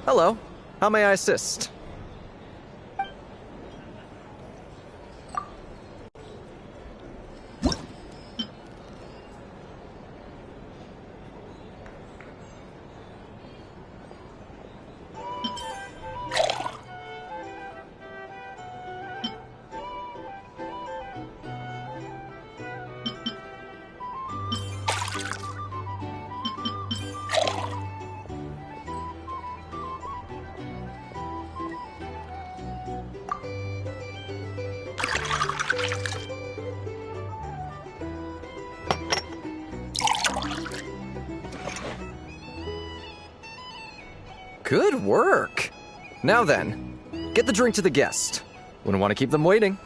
Hello. How may I assist? Good work! Now then, get the drink to the guest. Wouldn't want to keep them waiting.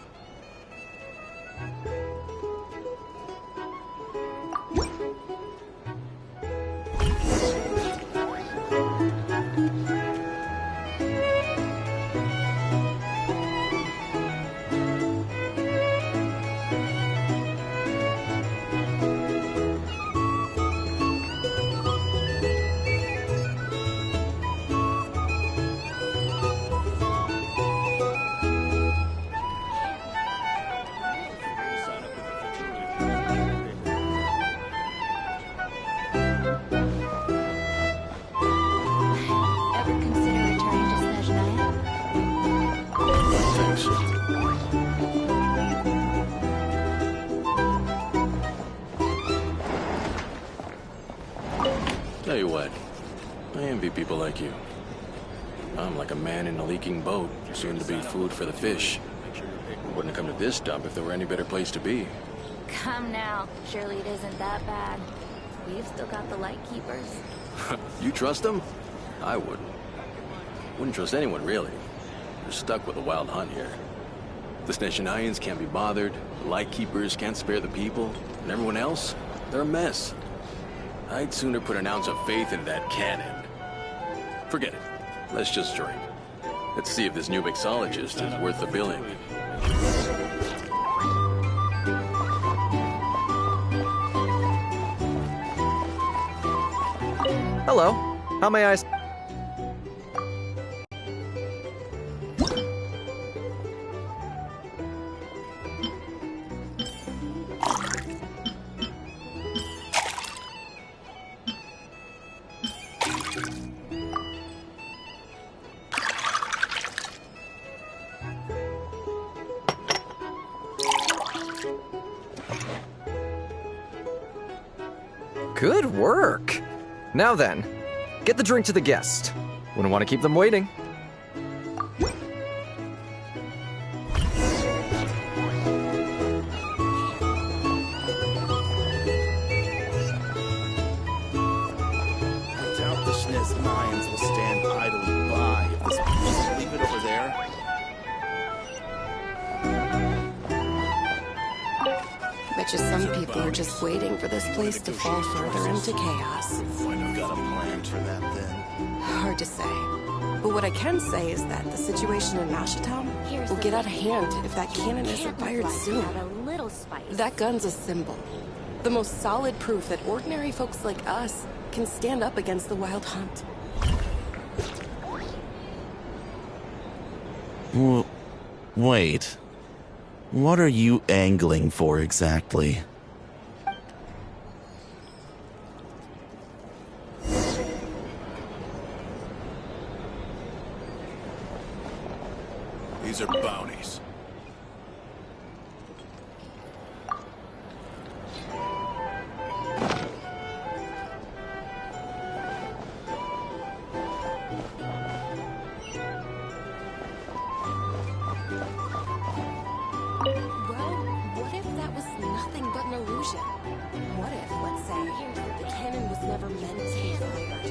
Tell you what, I envy people like you. I'm like a man in a leaking boat, soon to be food for the fish. Wouldn't have come to this dump if there were any better place to be. Come now, surely it isn't that bad. We've still got the Lightkeepers. You trust them? I wouldn't. Wouldn't trust anyone, really. You're stuck with a wild hunt here. The Snezhnayans can't be bothered, the Lightkeepers can't spare the people, and everyone else, they're a mess. I'd sooner put an ounce of faith in that cannon. Forget it. Let's just drink. Let's see if this new mixologist is worth the billing. Hello. How may I... Good work! Now then, get the drink to the guest. Wouldn't want to keep them waiting. I doubt the Snezhnayans will stand idly by if this... Just leave it over there. Bet you some people are just waiting for this place to fall further into chaos. I've got a plan for that then. Hard to say. But what I can say is that the situation in Nashatown will get out of hand if that cannon isn't fired soon. That gun's a symbol. The most solid proof that ordinary folks like us can stand up against the Wild Hunt. Wait. What are you angling for exactly? These are bounties. What if, let's say, the cannon was never meant to be fired?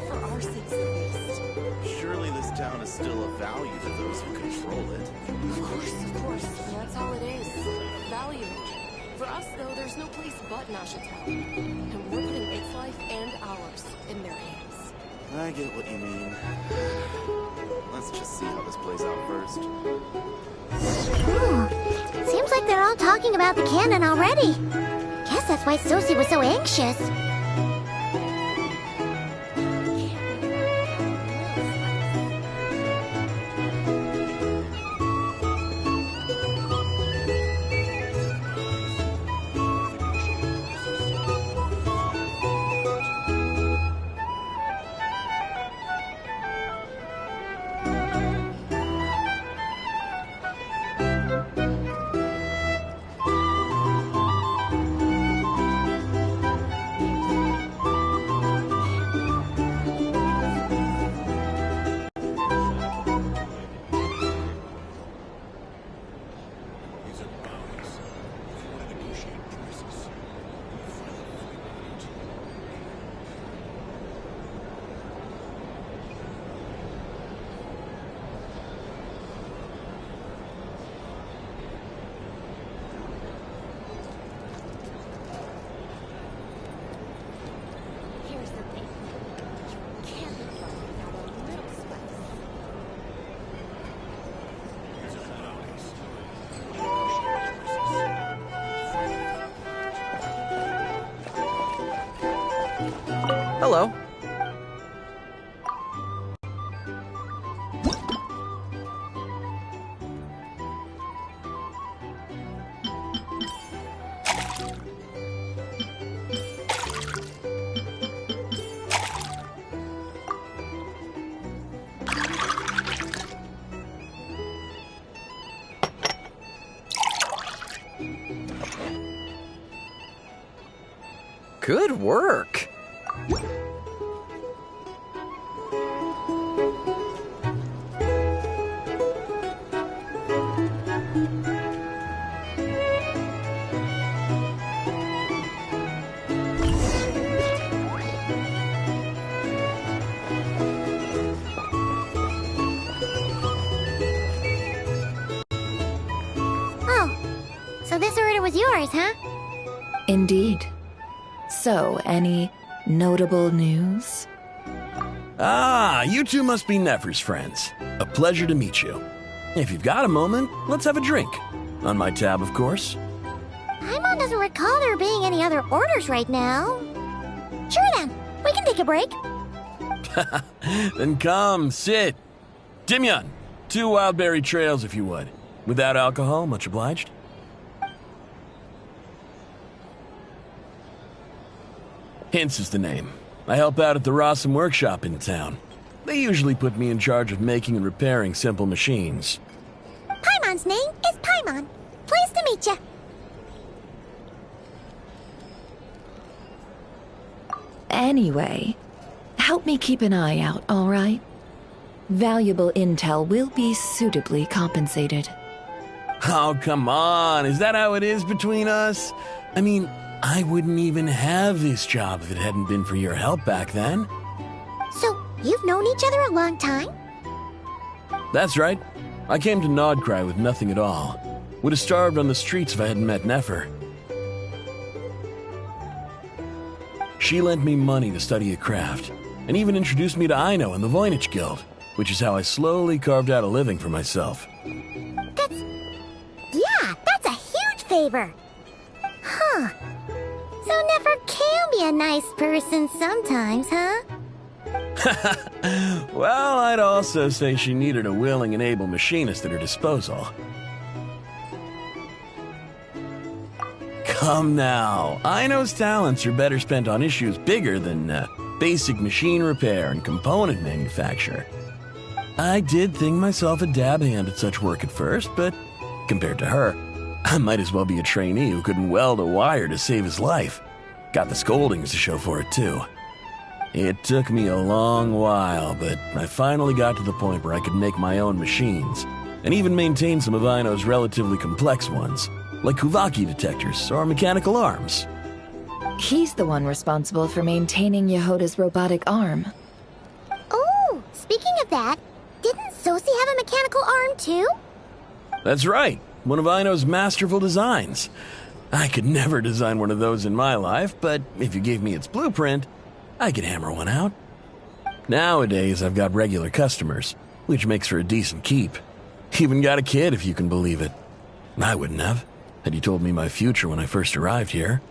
For our sakes at least. Surely this town is still of value to those who control it. Of course. That's all it is. Value. For us, though, there's no place but Nashatown. And we're putting its life and ours in their hands. I get what you mean. Let's just see how this plays out first. Seems like they're all talking about the cannon already. Guess that's why Sosie was so anxious. Hello. Good work. Oh, so this order was yours, huh? Indeed. So, any notable news? Ah, you two must be Nefer's friends. A pleasure to meet you. If you've got a moment, let's have a drink. On my tab, of course. Paimon doesn't recall there being any other orders right now. Sure then, we can take a break. Then come, sit. Dimyon, 2 wildberry trails if you would. Without alcohol, much obliged. Hints is the name. I help out at the Rossum workshop in town. They usually put me in charge of making and repairing simple machines. Paimon's name is Paimon. Pleased to meet you. Anyway, help me keep an eye out, all right? Valuable intel will be suitably compensated. Oh, come on. Is that how it is between us? I mean, I wouldn't even have this job if it hadn't been for your help back then. So, you've known each other a long time? That's right. I came to Nodcry with nothing at all. Would have starved on the streets if I hadn't met Nefer. She lent me money to study a craft, and even introduced me to Aino and the Voynich Guild, which is how I slowly carved out a living for myself. That's a huge favor. Huh. So Nefer can be a nice person sometimes, huh? Well, I'd also say she needed a willing and able machinist at her disposal. Come now, Aino's talents are better spent on issues bigger than basic machine repair and component manufacture. I did think myself a dab hand at such work at first, but compared to her, I might as well be a trainee who couldn't weld a wire to save his life. Got the scoldings to show for it, too. It took me a long while, but I finally got to the point where I could make my own machines, and even maintain some of Aino's relatively complex ones, like Kuvaki detectors or mechanical arms. He's the one responsible for maintaining Yehoda's robotic arm. Oh, speaking of that, didn't Sosi have a mechanical arm too? That's right, one of Aino's masterful designs. I could never design one of those in my life, but if you gave me its blueprint, I could hammer one out. Nowadays, I've got regular customers, which makes for a decent keep. Even got a kid, if you can believe it. I wouldn't have, had you told me my future when I first arrived here.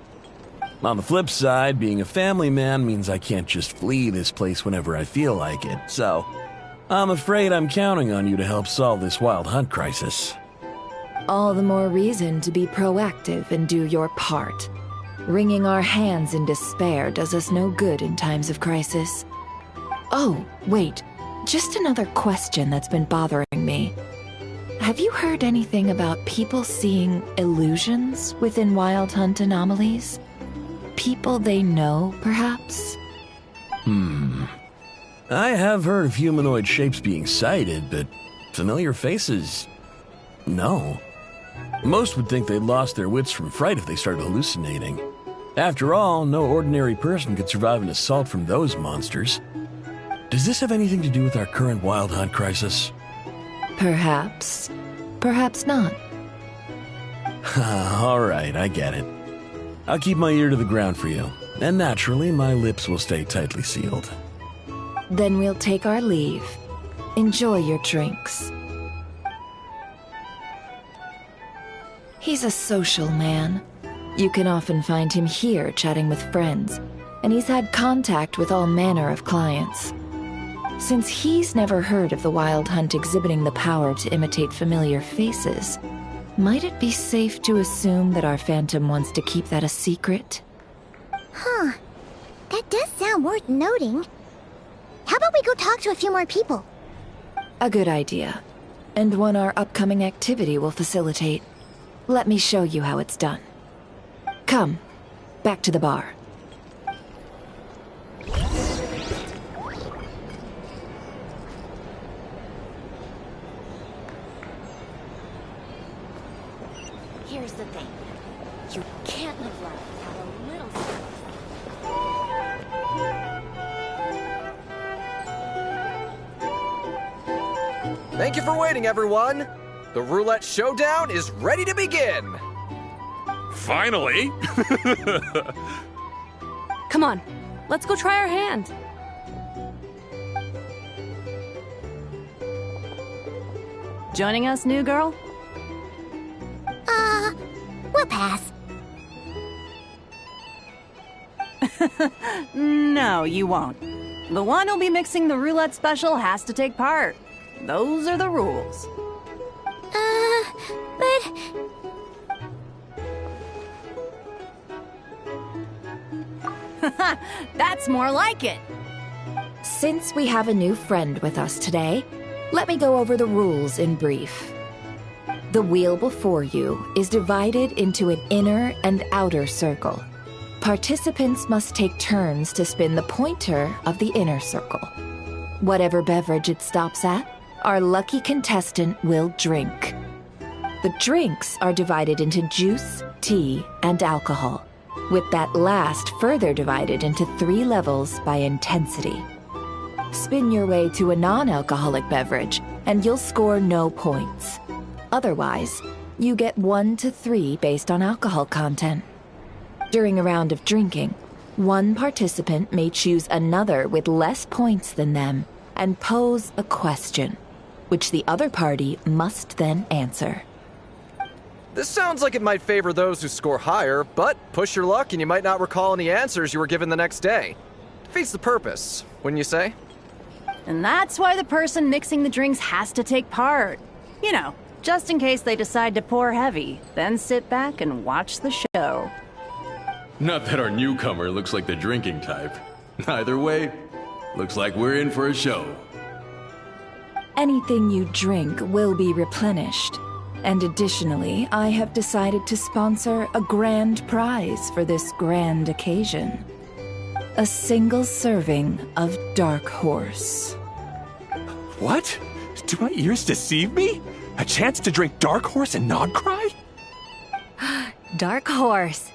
On the flip side, being a family man means I can't just flee this place whenever I feel like it, so I'm afraid I'm counting on you to help solve this wild hunt crisis. All the more reason to be proactive and do your part. Wringing our hands in despair does us no good in times of crisis. Oh, wait. Just another question that's been bothering me. Have you heard anything about people seeing illusions within Wild Hunt anomalies? People they know, perhaps? I have heard of humanoid shapes being sighted, but familiar faces? No. Most would think they'd lost their wits from fright if they started hallucinating. After all, no ordinary person could survive an assault from those monsters. Does this have anything to do with our current Wild Hunt crisis? Perhaps. Perhaps not. All right, I get it. I'll keep my ear to the ground for you, and naturally, my lips will stay tightly sealed. Then we'll take our leave. Enjoy your drinks. He's a social man. You can often find him here chatting with friends, and he's had contact with all manner of clients. Since he's never heard of the Wild Hunt exhibiting the power to imitate familiar faces, might it be safe to assume that our Phantom wants to keep that a secret? Huh. That does sound worth noting. How about we go talk to a few more people? A good idea, and one our upcoming activity will facilitate. Let me show you how it's done. Come, back to the bar. Here's the thing. You can't live life without a little spice. Thank you for waiting, everyone. The roulette showdown is ready to begin. Finally! Come on, let's go try our hand. Joining us, new girl? We'll pass. No, you won't. The one who'll be mixing the roulette special has to take part. Those are the rules. But... That's more like it. Since we have a new friend with us today, let me go over the rules in brief. The wheel before you is divided into an inner and outer circle. Participants must take turns to spin the pointer of the inner circle. Whatever beverage it stops at, our lucky contestant will drink. The drinks are divided into juice, tea, and alcohol, with that last further divided into 3 levels by intensity. Spin your way to a non-alcoholic beverage, and you'll score no points. Otherwise, you get 1 to 3 based on alcohol content. During a round of drinking, one participant may choose another with less points than them and pose a question, which the other party must then answer. This sounds like it might favor those who score higher, but push your luck and you might not recall any answers you were given the next day. Defeats the purpose, wouldn't you say? And that's why the person mixing the drinks has to take part. You know, just in case they decide to pour heavy, then sit back and watch the show. Not that our newcomer looks like the drinking type. Either way, looks like we're in for a show. Anything you drink will be replenished. And additionally, I have decided to sponsor a grand prize for this grand occasion. A single serving of Dark Horse. What? Do my ears deceive me? A chance to drink Dark Horse and not cry? Dark Horse.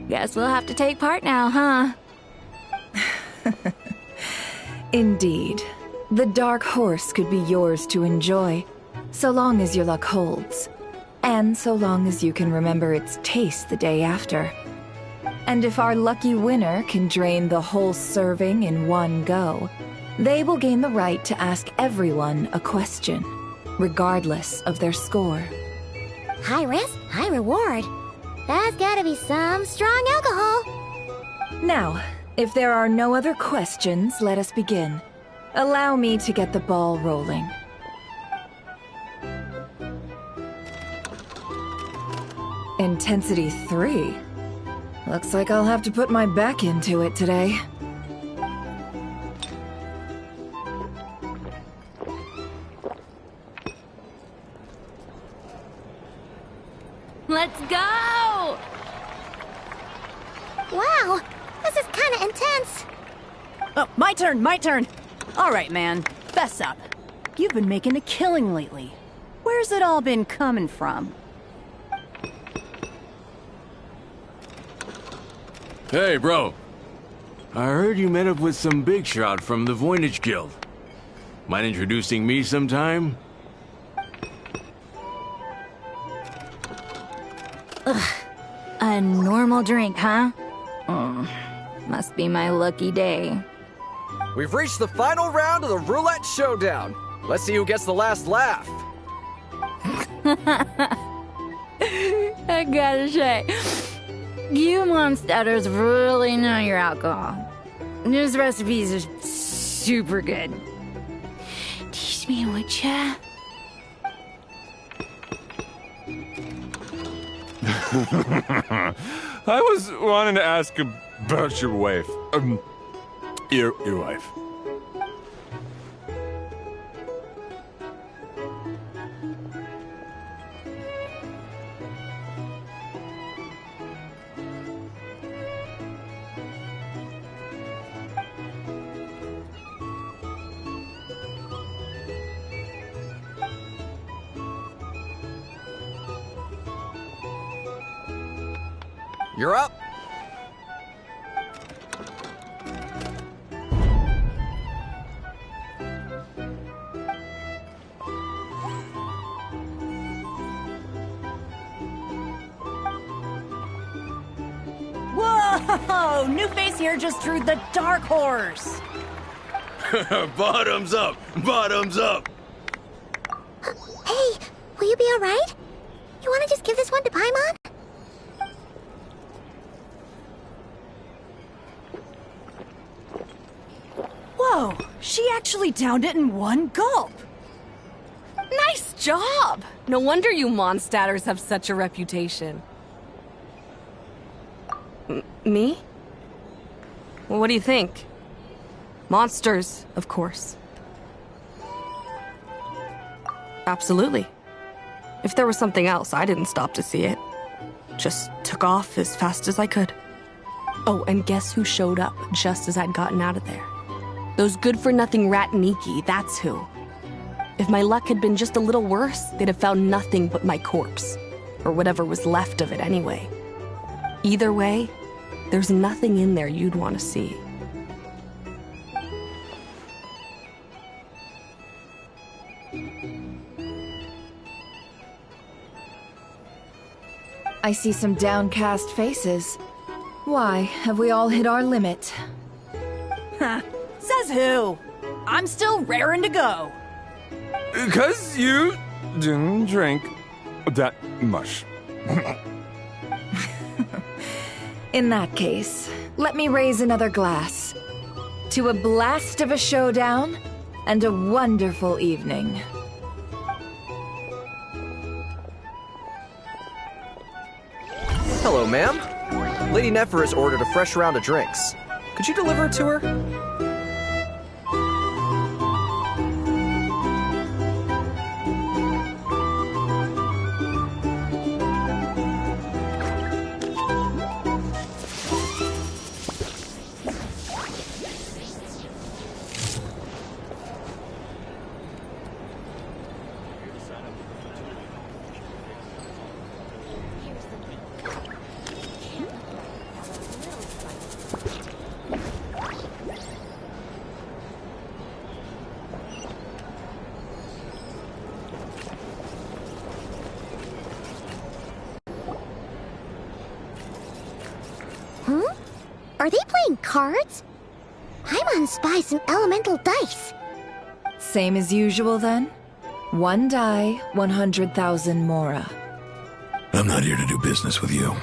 Guess we'll have to take part now, huh? Indeed. The Dark Horse could be yours to enjoy, so long as your luck holds. And so long as you can remember its taste the day after. And if our lucky winner can drain the whole serving in one go, they will gain the right to ask everyone a question, regardless of their score. High risk, high reward. That's gotta be some strong alcohol. Now, if there are no other questions, let us begin. Allow me to get the ball rolling. Intensity 3. Looks like I'll have to put my back into it today. Let's go! Wow, this is kinda intense. Oh, my turn, my turn. All right, man, fess up. You've been making a killing lately. Where's it all been coming from? Hey, bro. I heard you met up with some big shot from the Voynich Guild. Mind introducing me sometime? A normal drink, huh? Must be my lucky day. We've reached the final round of the roulette showdown. Let's see who gets the last laugh. I gotta say, You monsters really know your alcohol. These recipes are super good. Teach me, would ya? I was wanting to ask about your wife. Your wife. You're up. Whoa! New face here just drew the dark horse. Bottoms up! Bottoms up! Hey, will you be alright? You wanna just give this one to Paimon? Whoa! She actually downed it in one gulp. Nice job! No wonder you monstatters have such a reputation. Me? Well, what do you think? Monsters, of course. Absolutely. If there was something else, I didn't stop to see it. Just took off as fast as I could. Oh, and guess who showed up just as I'd gotten out of there? Those good-for-nothing rat Niki, that's who. If my luck had been just a little worse, they'd have found nothing but my corpse. Or whatever was left of it anyway. Either way, there's nothing in there you'd want to see. I see some downcast faces. Why, have we all hit our limit? Huh. Says who? I'm still raring to go. 'Cause you didn't drink that much. In that case, let me raise another glass. To a blast of a showdown and a wonderful evening. Hello, ma'am. Lady Nefer has ordered a fresh round of drinks. Could you deliver it to her? Are they playing cards? Paimon spies some elemental dice. Same as usual then? 1 die, 100,000 mora. I'm not here to do business with you.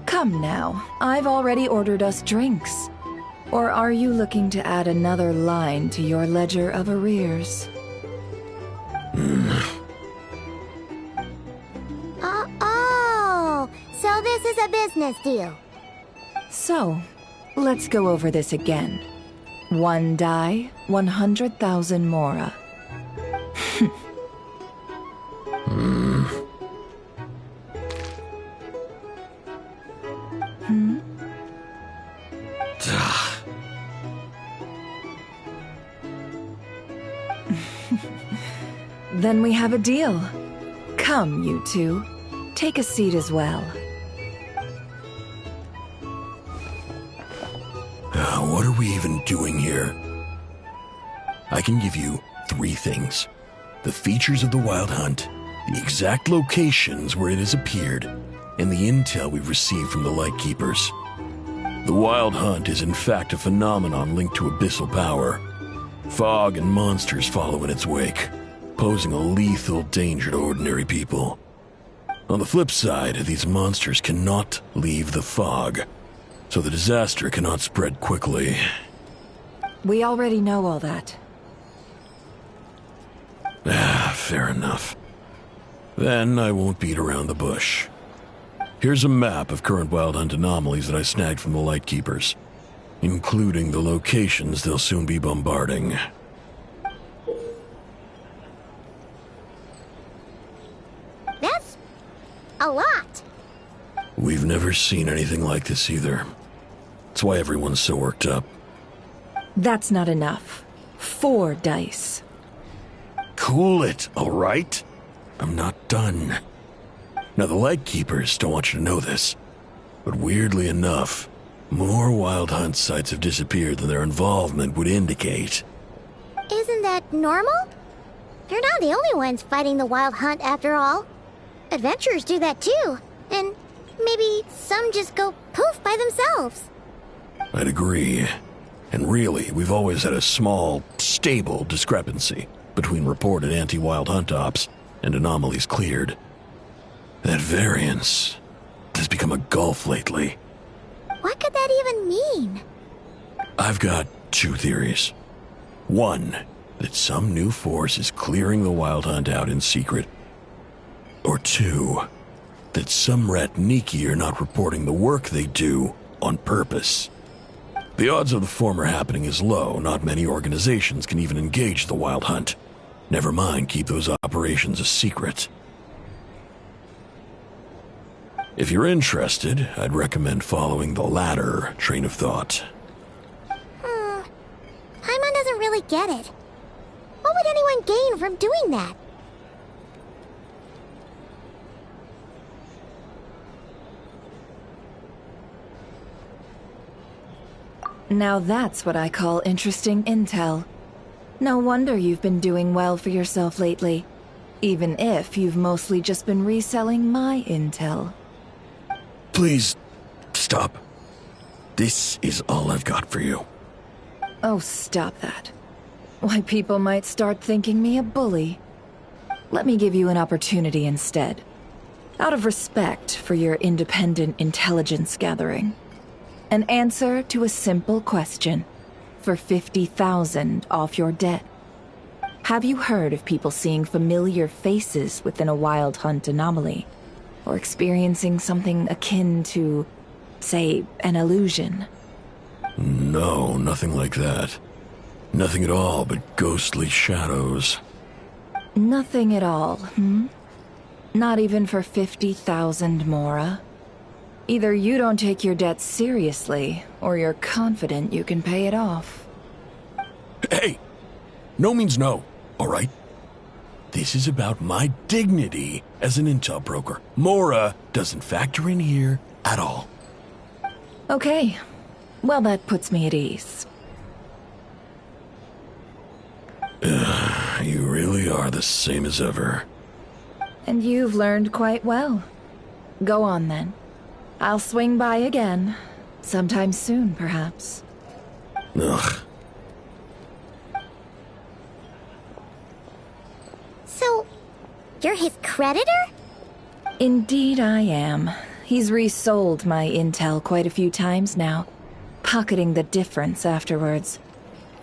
Come now, I've already ordered us drinks. Or are you looking to add another line to your ledger of arrears? Oh, so this is a business deal. So, let's go over this again. 1 die, 100,000 mora. Then we have a deal. Come, you two. Take a seat as well. What are we even doing here? I can give you 3 things. The features of the Wild Hunt, the exact locations where it has appeared, and the intel we've received from the Lightkeepers. The Wild Hunt is in fact a phenomenon linked to abyssal power. Fog and monsters follow in its wake, posing a lethal danger to ordinary people. On the flip side, these monsters cannot leave the fog, so the disaster cannot spread quickly. We already know all that. Fair enough. Then I won't beat around the bush. Here's a map of current Wild Hunt anomalies that I snagged from the Lightkeepers, including the locations they'll soon be bombarding. That's a lot. We've never seen anything like this either. That's why everyone's so worked up. That's not enough. 4 dice. Cool it, all right? I'm not done. Now, the Lightkeepers don't want you to know this, but weirdly enough, more Wild Hunt sites have disappeared than their involvement would indicate. Isn't that normal? They're not the only ones fighting the Wild Hunt after all. Adventurers do that too, and maybe some just go poof by themselves. I'd agree. And really, we've always had a small, stable discrepancy between reported anti-Wild Hunt ops and anomalies cleared. That variance has become a gulf lately. What could that even mean? I've got 2 theories. One, that some new force is clearing the Wild Hunt out in secret. Or 2, that some Ratniki are not reporting the work they do on purpose. The odds of the former happening is low. Not many organizations can even engage the Wild Hunt. Never mind keep those operations a secret. If you're interested, I'd recommend following the latter train of thought. Paimon doesn't really get it. What would anyone gain from doing that? Now that's what I call interesting intel. No wonder you've been doing well for yourself lately. Even if you've mostly just been reselling my intel. Please, stop. This is all I've got for you. Oh, stop that. Why, people might start thinking me a bully. Let me give you an opportunity instead. Out of respect for your independent intelligence gathering. An answer to a simple question. For 50,000 off your debt. Have you heard of people seeing familiar faces within a Wild Hunt anomaly? Or experiencing something akin to, say, an illusion? No, nothing like that. Nothing at all but ghostly shadows. Nothing at all, Not even for 50,000 Mora? Either you don't take your debt seriously, or you're confident you can pay it off. Hey! No means no, all right? This is about my dignity as an intel broker. Mora doesn't factor in here at all. Okay. Well, that puts me at ease. You really are the same as ever. And you've learned quite well. Go on, then. I'll swing by again. Sometime soon, perhaps. Ugh. So, you're his creditor? Indeed I am. He's resold my intel quite a few times now, pocketing the difference afterwards.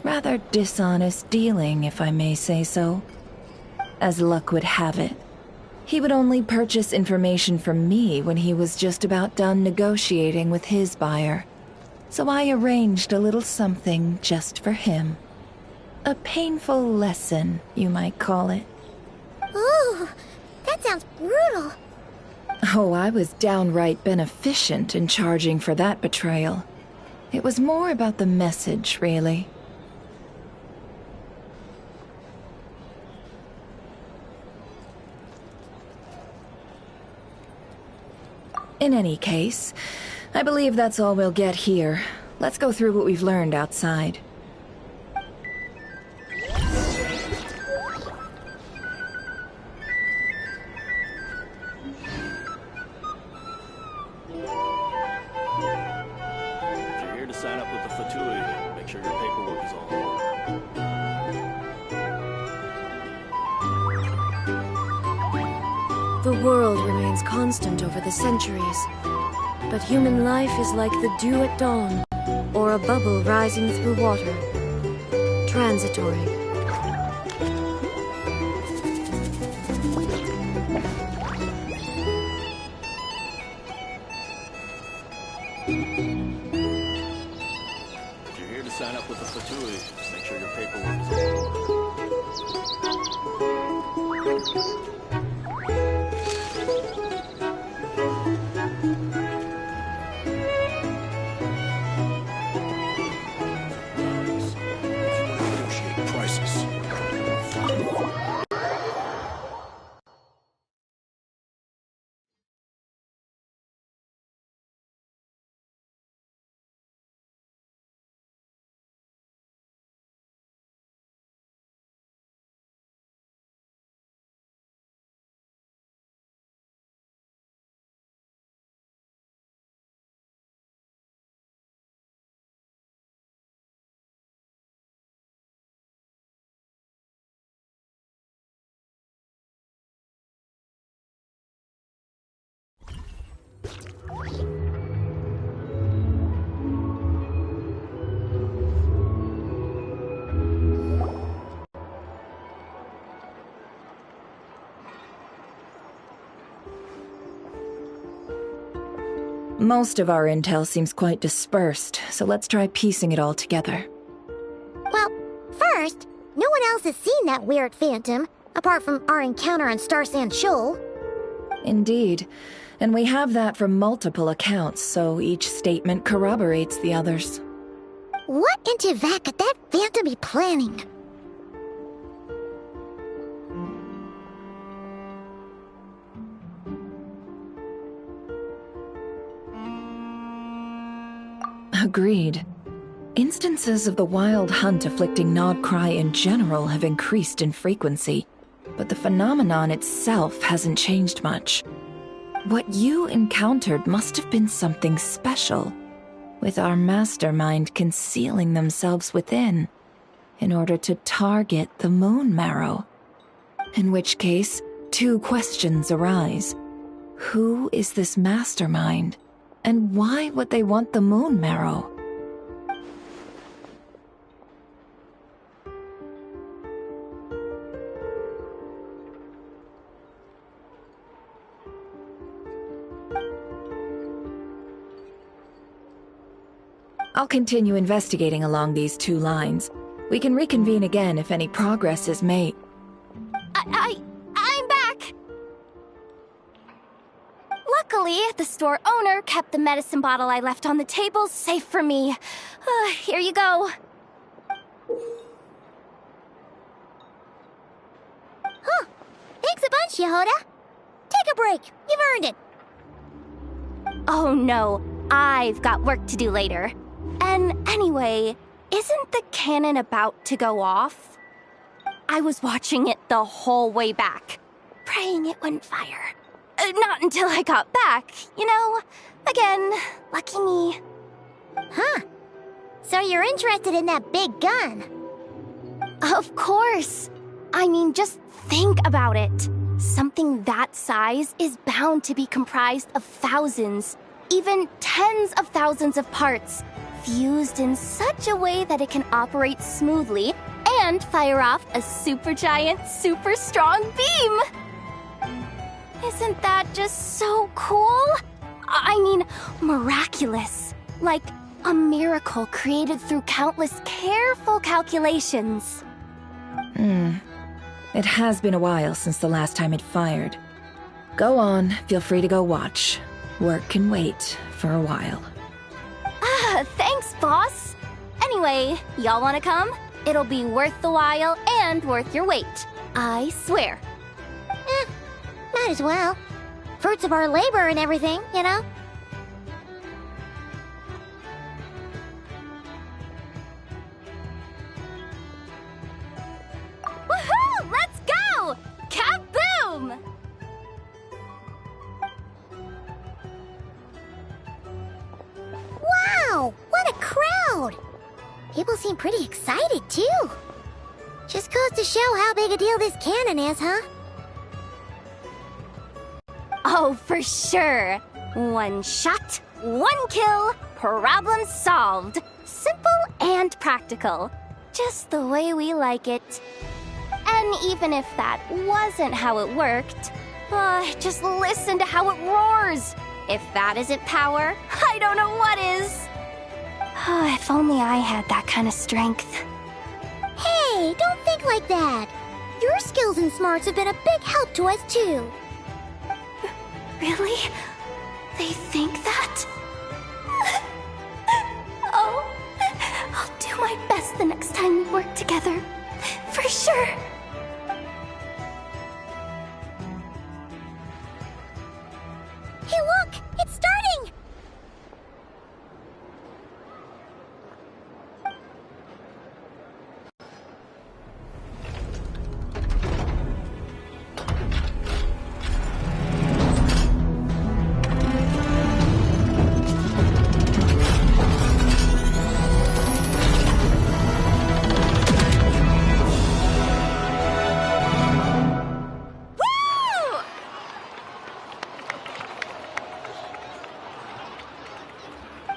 Rather dishonest dealing, if I may say so. As luck would have it, he would only purchase information from me when he was just about done negotiating with his buyer. So I arranged a little something just for him. A painful lesson, you might call it. Ooh, that sounds brutal. Oh, I was downright beneficent in charging for that betrayal. It was more about the message, really. In any case, I believe that's all we'll get here. Let's go through what we've learned outside. If you're here to sign up with the Fatui, make sure your paperwork is all in order. The world remains constant over the centuries, but human life is like the dew at dawn, or a bubble rising through water. Transitory. If you're here to sign up with the Fatui, just make sure your paperwork is in order. Most of our intel seems quite dispersed, so let's try piecing it all together. Well, first, no one else has seen that weird phantom, apart from our encounter on Star Sand Shoal. Indeed. And we have that from multiple accounts, so each statement corroborates the others. What in Teyvat could that phantom be planning? Agreed. Instances of the wild hunt afflicting Nodcry in general have increased in frequency, but the phenomenon itself hasn't changed much. What you encountered must have been something special, with our mastermind concealing themselves within, in order to target the Moon Marrow. In which case, two questions arise. Who is this mastermind? And why would they want the Moon Marrow? I'll continue investigating along these two lines. We can reconvene again if any progress is made. I'm back! Luckily, the store owner kept the medicine bottle I left on the table safe for me. Here you go. Huh. Thanks a bunch, Yehoda. Take a break. You've earned it. Oh no, I've got work to do later. And anyway, isn't the cannon about to go off? I was watching it the whole way back, praying it wouldn't fire. Not until I got back, you know? Again, lucky me. Huh. So you're interested in that big gun? Of course. I mean, just think about it. Something that size is bound to be comprised of thousands, even tens of thousands of parts, fused in such a way that it can operate smoothly and fire off a supergiant, super strong beam! Isn't that just so cool? I mean, miraculous. Like a miracle created through countless careful calculations. It has been a while since the last time it fired. Go on, feel free to go watch. Work can wait for a while. Thanks, boss. Anyway, y'all wanna come? It'll be worth the while and worth your wait. I swear. Might as well. Fruits of our labor and everything, you know? Woohoo! Let's go! Kaboom! Wow! What a crowd! People seem pretty excited, too. Just goes to show how big a deal this cannon is, huh? Oh, for sure. One shot, one kill, problem solved. Simple and practical. Just the way we like it. And even if that wasn't how it worked, just listen to how it roars. If that isn't power, I don't know what is. If only I had that kind of strength. Hey, don't think like that. Your skills and smarts have been a big help to us, too. Really? They think that? Oh, I'll do my best the next time we work together. For sure. Hey, look! It's starting!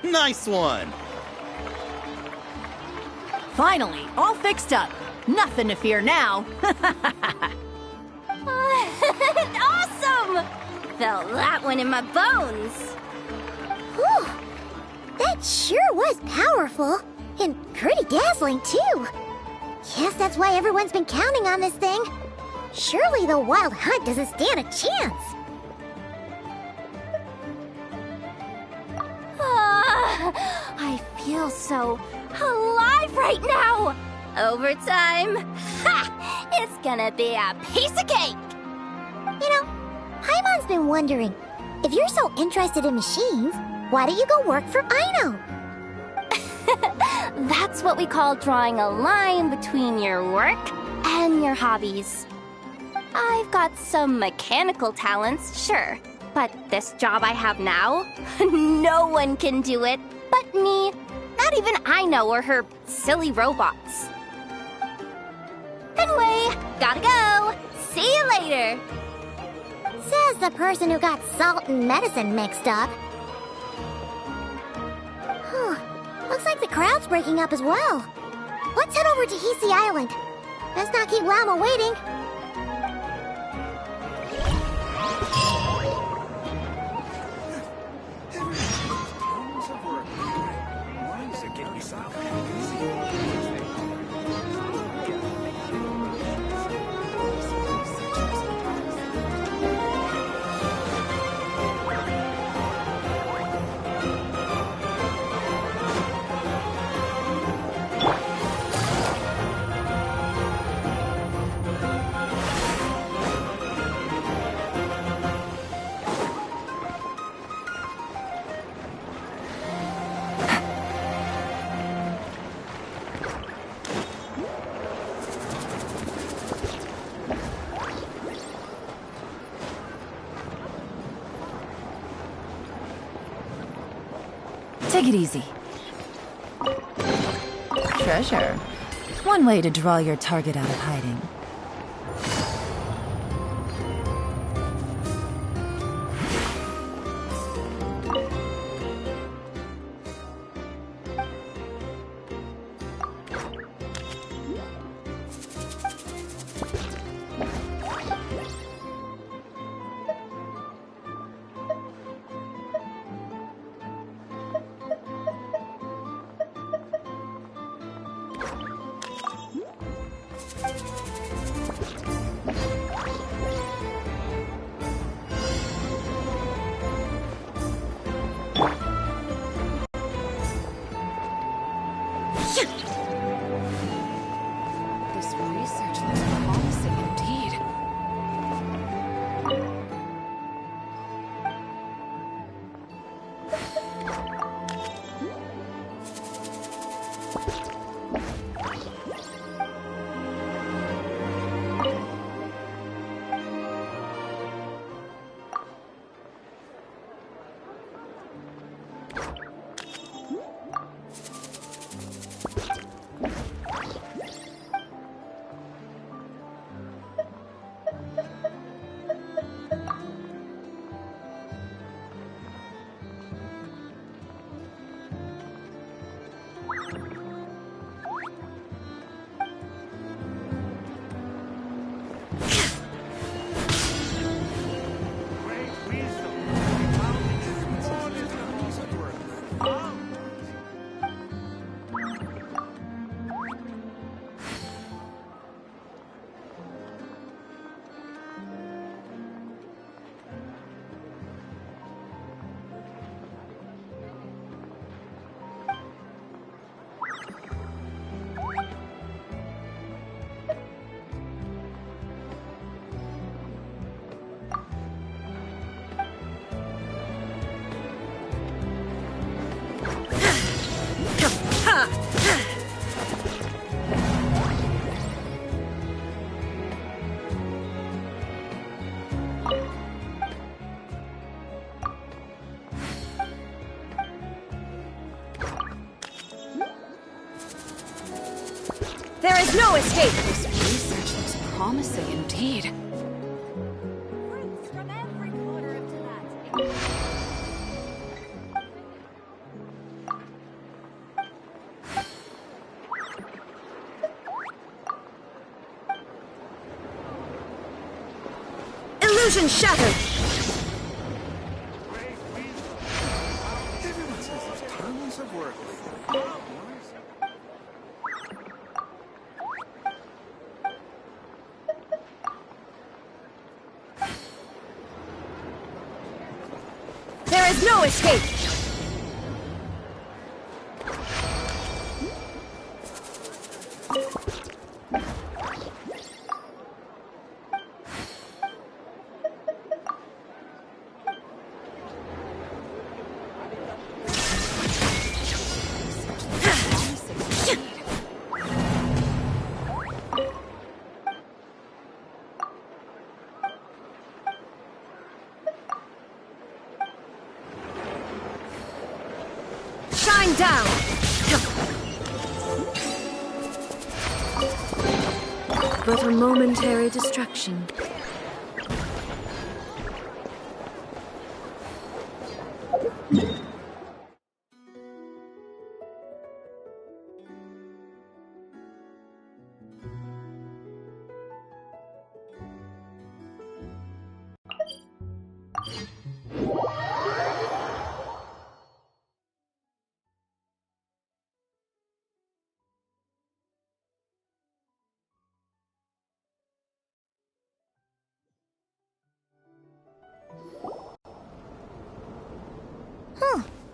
Nice one! Finally, all fixed up. Nothing to fear now. Awesome! Felt that one in my bones. Whew! That sure was powerful. And pretty dazzling, too. Guess that's why everyone's been counting on this thing. Surely the Wild Hunt doesn't stand a chance. I feel so alive right now! Overtime? Ha! It's gonna be a piece of cake! You know, Paimon's been wondering, if you're so interested in machines, why don't you go work for Aino? That's what we call drawing a line between your work and your hobbies. I've got some mechanical talents, sure. But this job I have now, no one can do it but me. Not even Aino or her silly robots. Anyway, gotta go. See you later. Says the person who got salt and medicine mixed up. Looks like the crowd's breaking up as well. Let's head over to Hisi Island. Let's not keep Lama waiting. Take it easy. Treasure. One way to draw your target out of hiding. There is no escape! This research looks promising indeed. Illusion shattered! Everyone says there's tons of work lately. There is no escape! Shine down! But a momentary distraction.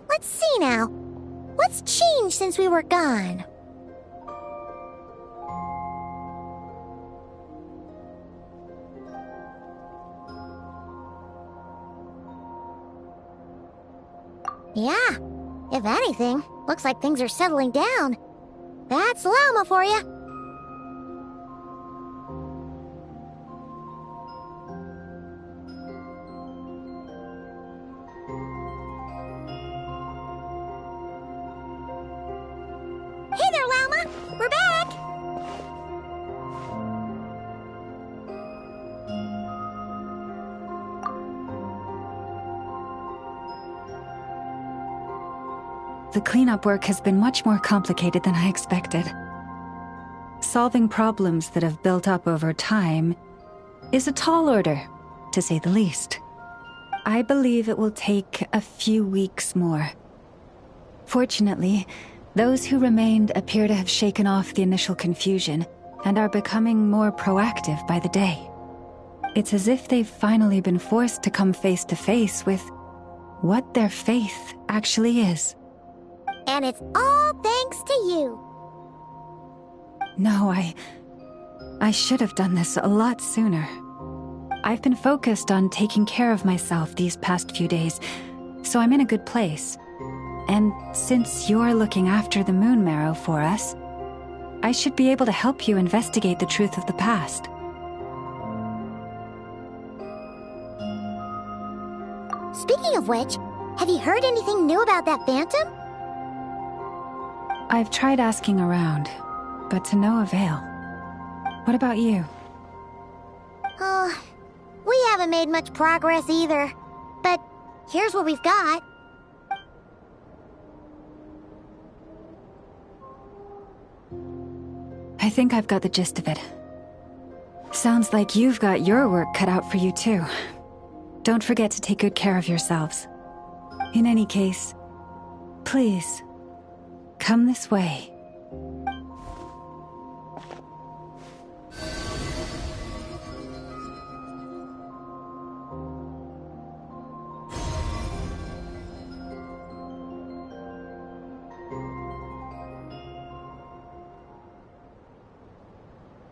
Let's see now. What's changed since we were gone? Yeah, if anything, looks like things are settling down. That's Llama for you. Hey there, Llama! We're back! The cleanup work has been much more complicated than I expected. Solving problems that have built up over time is a tall order, to say the least. I believe it will take a few weeks more. Fortunately, those who remained appear to have shaken off the initial confusion and are becoming more proactive by the day. It's as if they've finally been forced to come face to face with what their faith actually is. And it's all thanks to you. No, I should have done this a lot sooner. I've been focused on taking care of myself these past few days, so I'm in a good place. And since you're looking after the Moon Marrow for us, I should be able to help you investigate the truth of the past. Speaking of which, have you heard anything new about that Phantom? I've tried asking around, but to no avail. What about you? Oh, we haven't made much progress either. But here's what we've got. I think I've got the gist of it. Sounds like you've got your work cut out for you too. Don't forget to take good care of yourselves. In any case, please, come this way.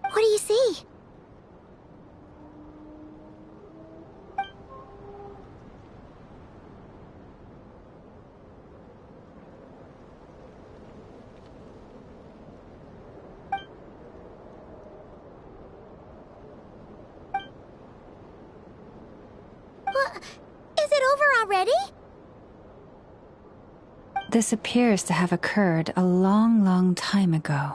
What do you see? Is it over already? This appears to have occurred a long, long time ago.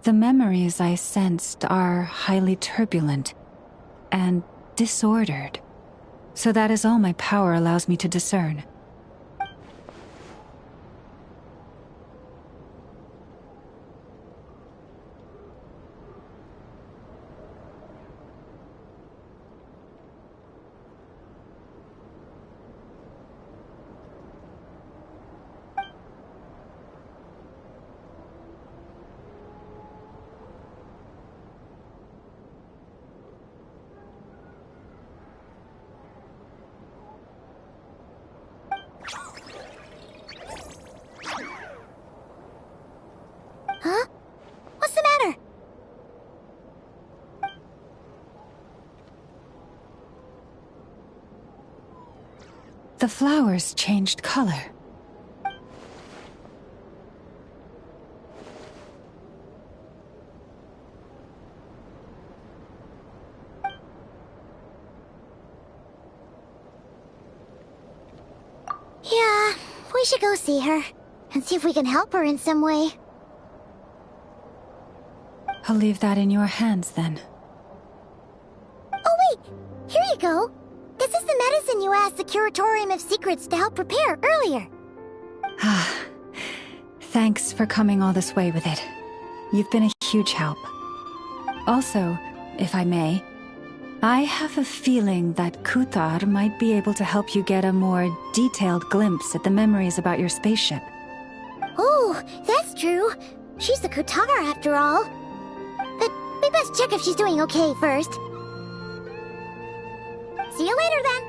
The memories I sensed are highly turbulent and disordered. So that is all my power allows me to discern. Huh? What's the matter? The flowers changed color. Yeah, we should go see her and see if we can help her in some way. I'll leave that in your hands then. Oh wait, here you go. This is the medicine you asked the Curatorium of Secrets to help prepare earlier. Ah, thanks for coming all this way with it. You've been a huge help. Also, if I may, I have a feeling that Kuthar might be able to help you get a more detailed glimpse at the memories about your spaceship. Oh, that's true. She's the Kutara after all. But we best check if she's doing okay first. See you later then.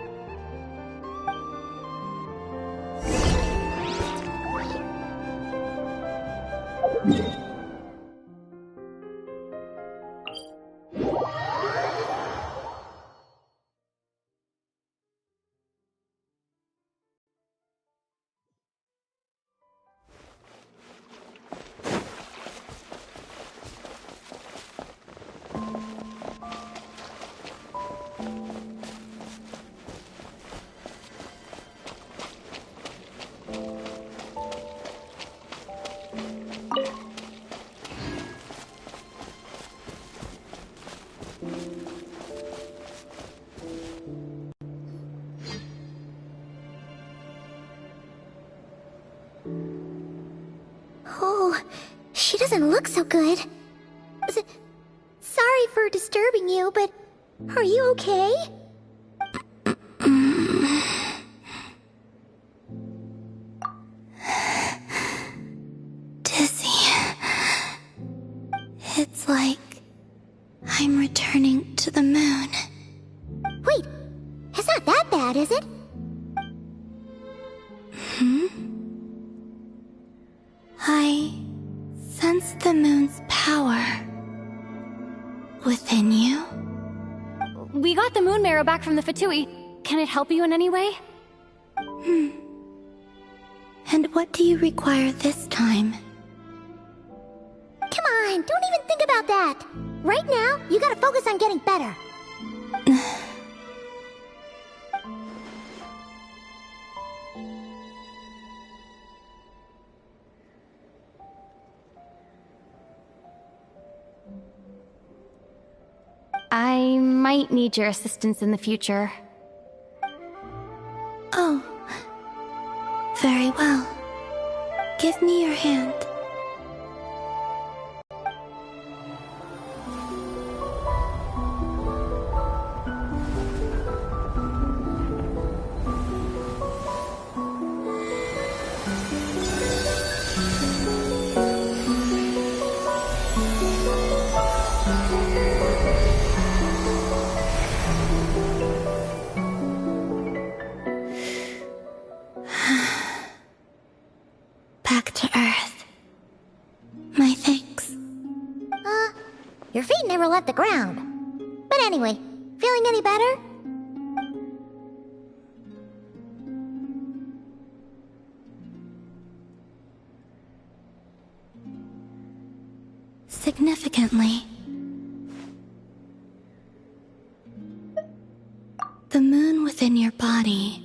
Oh, she doesn't look so good. Sorry for disturbing you, but are you okay? Dizzy. It's like I'm returning to the moon. Wait, it's not that bad, is it? I sense the moon's power within you. We got the moon marrow back from the Fatui. Can it help you in any way? And what do you require this time? Come on, don't even think about that. Right now, you gotta focus on getting better. I might need your assistance in the future. Oh. Very well. Give me your hand. Back to Earth. My thanks. Your feet never left the ground. But anyway, feeling any better? Significantly. The moon within your body.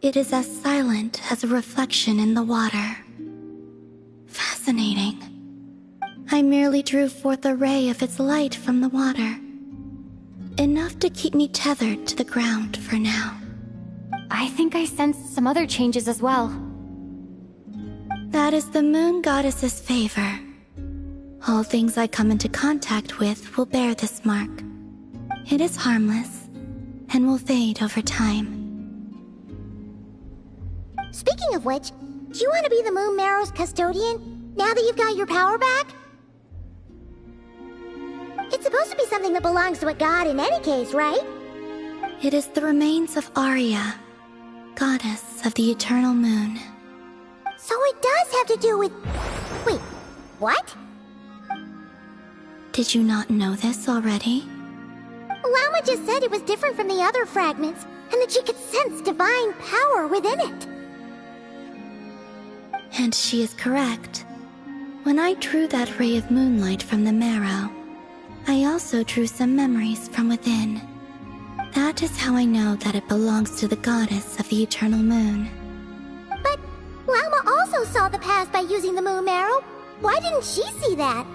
It is as silent as a reflection in the water. Fascinating. I merely drew forth a ray of its light from the water. Enough to keep me tethered to the ground for now. I think I sensed some other changes as well. That is the moon goddess's favor. All things I come into contact with will bear this mark. It is harmless, and will fade over time. Speaking of which, do you want to be the Moon Marrow's custodian, now that you've got your power back? It's supposed to be something that belongs to a god in any case, right? It is the remains of Arya, goddess of the eternal moon. So it does have to do with... Wait, what? Did you not know this already? Lama just said it was different from the other fragments, and that she could sense divine power within it. And she is correct. When I drew that ray of moonlight from the marrow, I also drew some memories from within. That is how I know that it belongs to the goddess of the eternal moon. But Lama also saw the past by using the moon marrow. Why didn't she see that?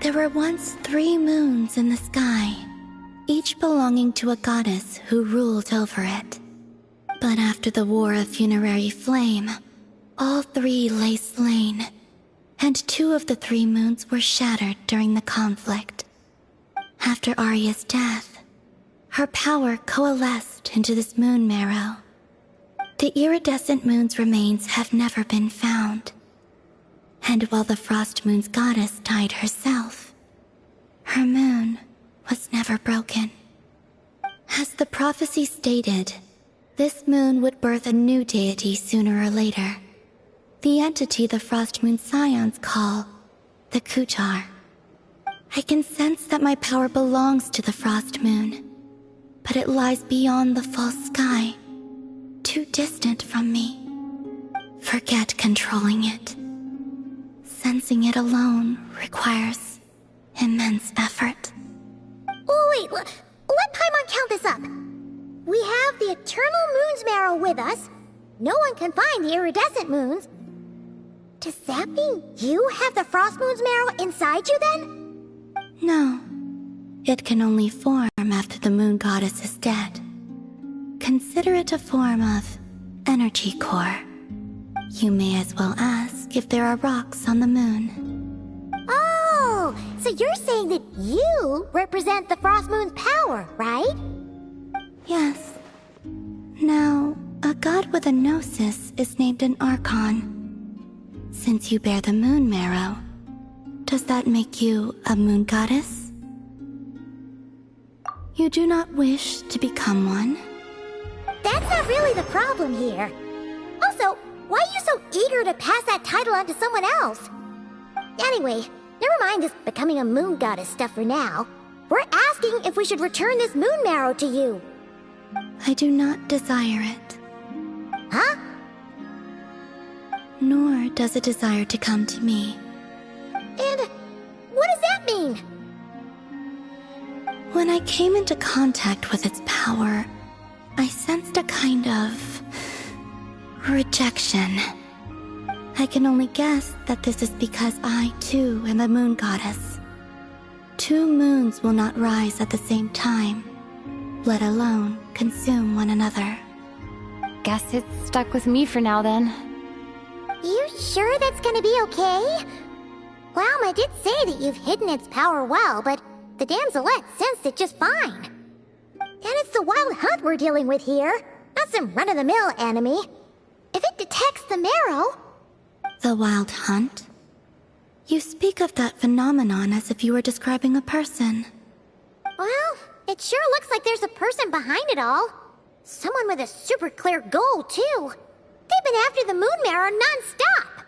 There were once 3 moons in the sky, each belonging to a goddess who ruled over it. But after the War of Funerary Flame, all 3 lay slain, and 2 of the 3 moons were shattered during the conflict. After Arya's death, her power coalesced into this moon marrow. The iridescent moon's remains have never been found. And while the Frost Moon's goddess died herself, her moon was never broken. As the prophecy stated, this moon would birth a new deity sooner or later. The entity the Frost Moon Scions call the Kutar. I can sense that my power belongs to the Frost Moon, but it lies beyond the false sky, too distant from me. Forget controlling it. Sensing it alone requires immense effort. Oh, wait, let Paimon count this up. We have the Eternal Moon's marrow with us. No one can find the iridescent moons. Does that mean you have the Frost Moon's marrow inside you then? No. It can only form after the moon goddess is dead. Consider it a form of energy core. You may as well ask if there are rocks on the moon. Oh, so you're saying that you represent the Frost Moon's power, right? Yes. Now, a god with a gnosis is named an Archon. Since you bear the moon marrow, does that make you a moon goddess? You do not wish to become one? That's not really the problem here. Also, why are you so eager to pass that title on to someone else? Anyway, never mind this becoming a moon goddess stuff for now. We're asking if we should return this moon marrow to you. I do not desire it. Huh? Nor does it desire to come to me. And what does that mean? When I came into contact with its power, I sensed a kind of rejection. I can only guess that this is because I, too, am a moon goddess. 2 moons will not rise at the same time, let alone consume one another. Guess it's stuck with me for now then. You sure that's gonna be okay? Lama did say that you've hidden its power well, but the damselette sensed it just fine. And it's the wild hunt we're dealing with here, not some run-of-the-mill enemy. If it detects the marrow... The wild hunt? You speak of that phenomenon as if you were describing a person. Well, it sure looks like there's a person behind it all. Someone with a super clear goal, too. They've been after the moon marrow non-stop.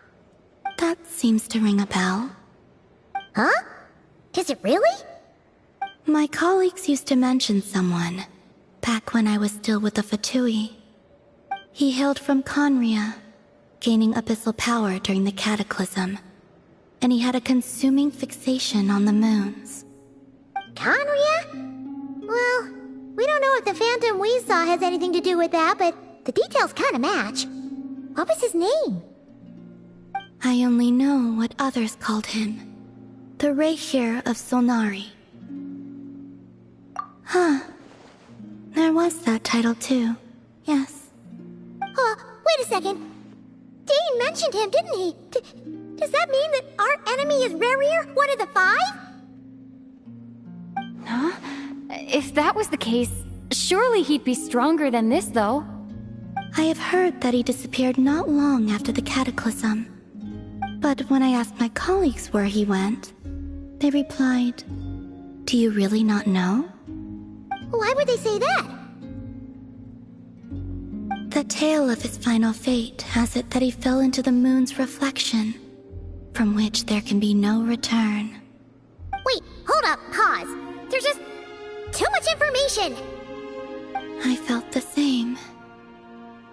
That seems to ring a bell. Huh? Does it really? My colleagues used to mention someone, back when I was still with the Fatui. He hailed from Conria, gaining abyssal power during the Cataclysm, and he had a consuming fixation on the moons. Conria? Well, we don't know know if the phantom we saw has anything to do with that, but the details kinda match. What was his name? I only know what others called him. The Reikir of Solnari. Huh. There was that title too. Yes. Wait a second. Dane mentioned him, didn't he? Does that mean that our enemy is Rerir, one of the 5? Huh? If that was the case, surely he'd be stronger than this, though. I have heard that he disappeared not long after the cataclysm. But when I asked my colleagues where he went, they replied, "Do you really not know?" Why would they say that? The tale of his final fate has it that he fell into the moon's reflection, from which there can be no return. Wait, hold up, pause. There's just too much information. I felt the same.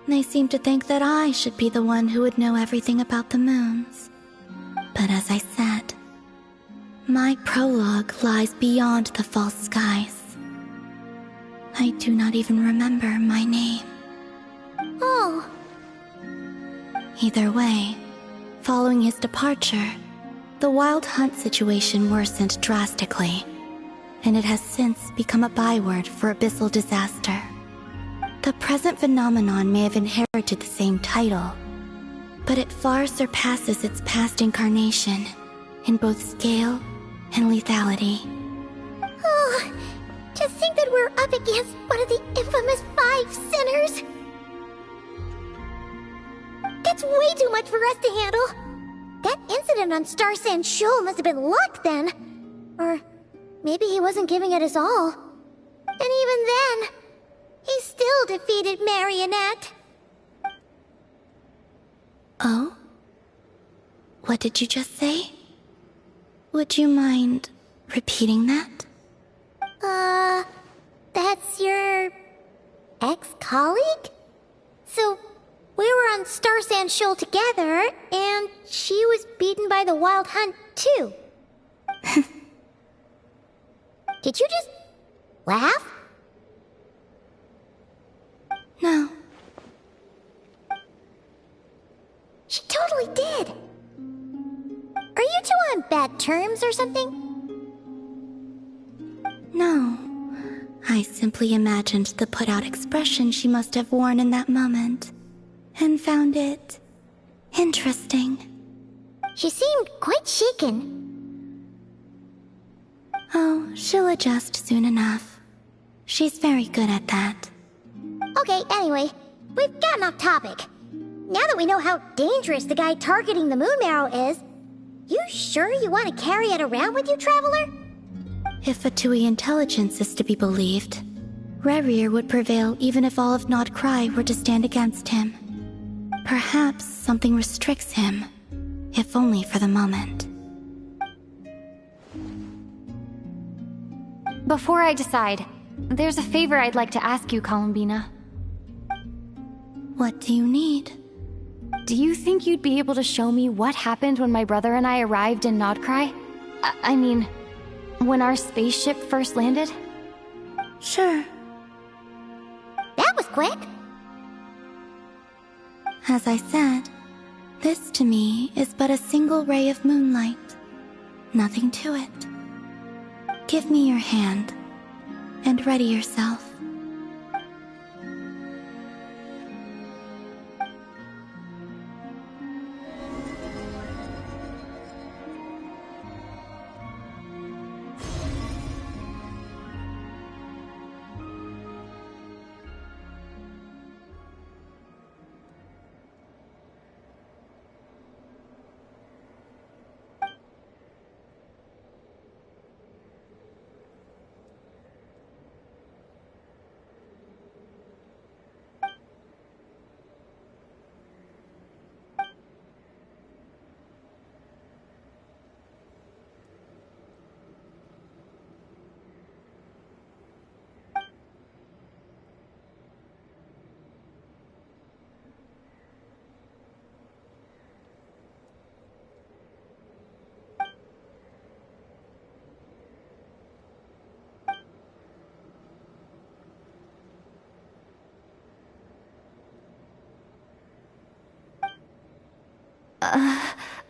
They seemed to think that I should be the one who would know everything about the moons. But as I said, my prologue lies beyond the false skies. I do not even remember my name. Oh. Either way, following his departure, the Wild Hunt situation worsened drastically, and it has since become a byword for abyssal disaster. The present phenomenon may have inherited the same title, but it far surpasses its past incarnation in both scale and lethality. Oh, to think that we're up against one of the infamous 5 sinners. That's way too much for us to handle. That incident on Star Sand Shoal must have been luck then. Or maybe he wasn't giving it his all. And even then, he still defeated Marionette. Oh? What did you just say? Would you mind repeating that? That's your ex-colleague? So, we were on Star Sand Shoal together, and she was beaten by the Wild Hunt too. Did you just laugh? No. She totally did. Are you two on bad terms or something? No. I simply imagined the put-out expression she must have worn in that moment, and found it interesting. She seemed quite shaken. Oh, she'll adjust soon enough. She's very good at that. Okay, anyway, we've gotten off topic. Now that we know how dangerous the guy targeting the moon marrow is, you sure you want to carry it around with you, Traveler? If Fatui intelligence is to be believed, Rerir would prevail even if all of Nod Cry were to stand against him. Perhaps something restricts him, if only for the moment. Before I decide, there's a favor I'd like to ask you, Columbina. What do you need? Do you think you'd be able to show me what happened when my brother and I arrived in Nodcry? I mean, when our spaceship first landed? Sure. That was quick. As I said, this to me is but a single ray of moonlight. Nothing to it. Give me your hand, and ready yourself.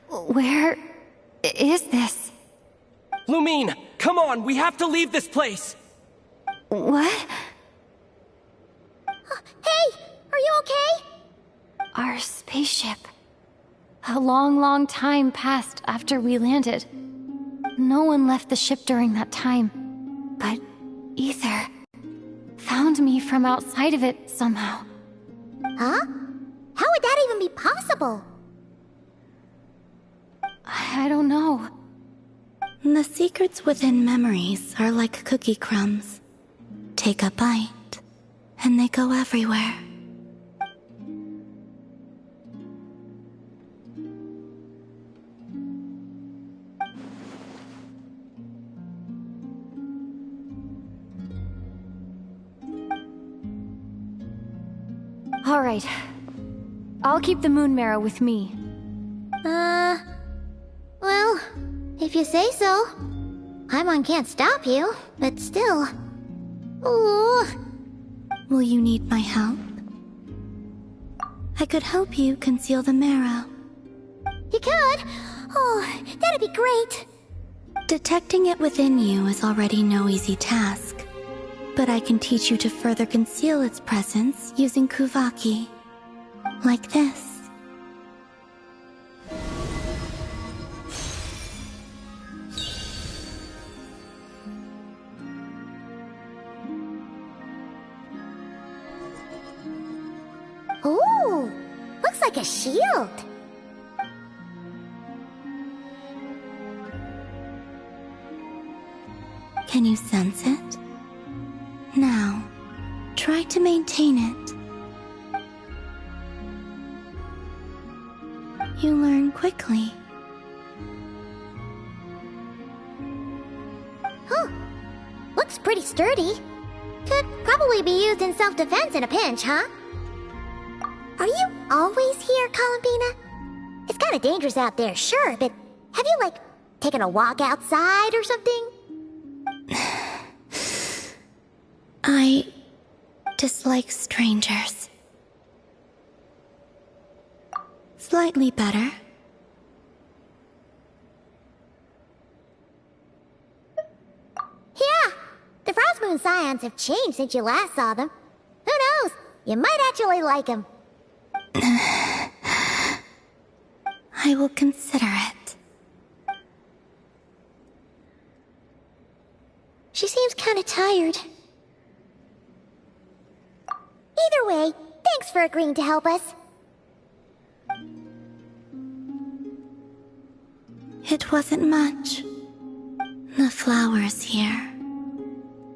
Where is this? Lumine, come on, we have to leave this place! What? Hey, are you okay? Our spaceship. A long time passed after we landed. No one left the ship during that time. But Ether found me from outside of it somehow. Huh? How would that even be possible? I don't know. The secrets within memories are like cookie crumbs. Take a bite, and they go everywhere. All right. I'll keep the moon marrow with me. Well, if you say so. Paimon can't stop you, but still. Ooh. Will you need my help? I could help you conceal the marrow. You could? Oh, that'd be great. Detecting it within you is already no easy task. But I can teach you to further conceal its presence using Kuvaki. Like this. Ooh, looks like a shield. Can you sense it? Now, try to maintain it. You learn quickly. Huh. Looks pretty sturdy. Could probably be used in self-defense in a pinch, huh? Are you always here, Columbina? It's kinda dangerous out there, sure, but have you, like, taken a walk outside or something? I dislike strangers. Slightly better. Yeah, the Frostmoon Scions have changed since you last saw them. Who knows? You might actually like them. I will consider it. She seems kinda tired. Either way, thanks for agreeing to help us. It wasn't much. The flowers here.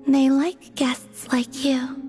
They like guests like you.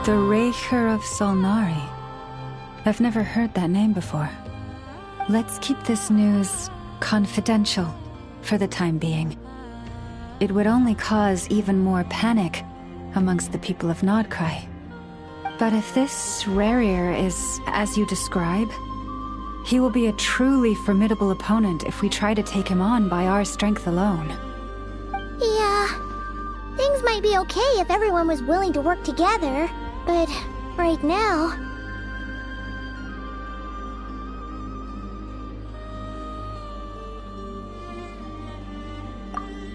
The Raker of Solnari. I've never heard that name before. Let's keep this news confidential for the time being. It would only cause even more panic amongst the people of Nodcry. But if this Rarier is as you describe, he will be a truly formidable opponent if we try to take him on by our strength alone. Yeah, things might be okay if everyone was willing to work together, but right now...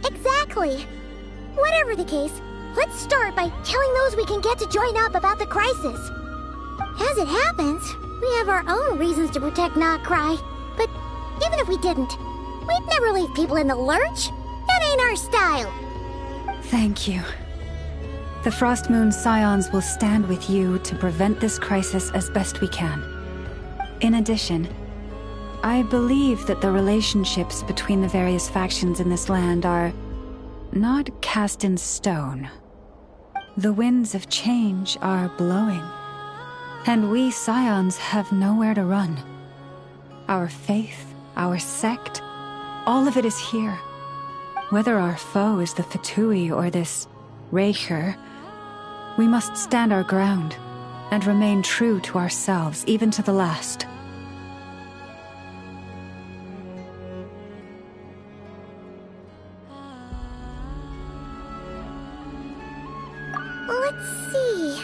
Exactly. Whatever the case, let's start by telling those we can get to join up about the crisis. As it happens, we have our own reasons to protect Nodcry, but even if we didn't, we'd never leave people in the lurch. That ain't our style. Thank you. The Frostmoon Scions will stand with you to prevent this crisis as best we can. In addition, I believe that the relationships between the various factions in this land are not cast in stone. The winds of change are blowing, and we Scions have nowhere to run. Our faith, our sect, all of it is here. Whether our foe is the Fatui or this Raker, we must stand our ground and remain true to ourselves, even to the last. Let's see.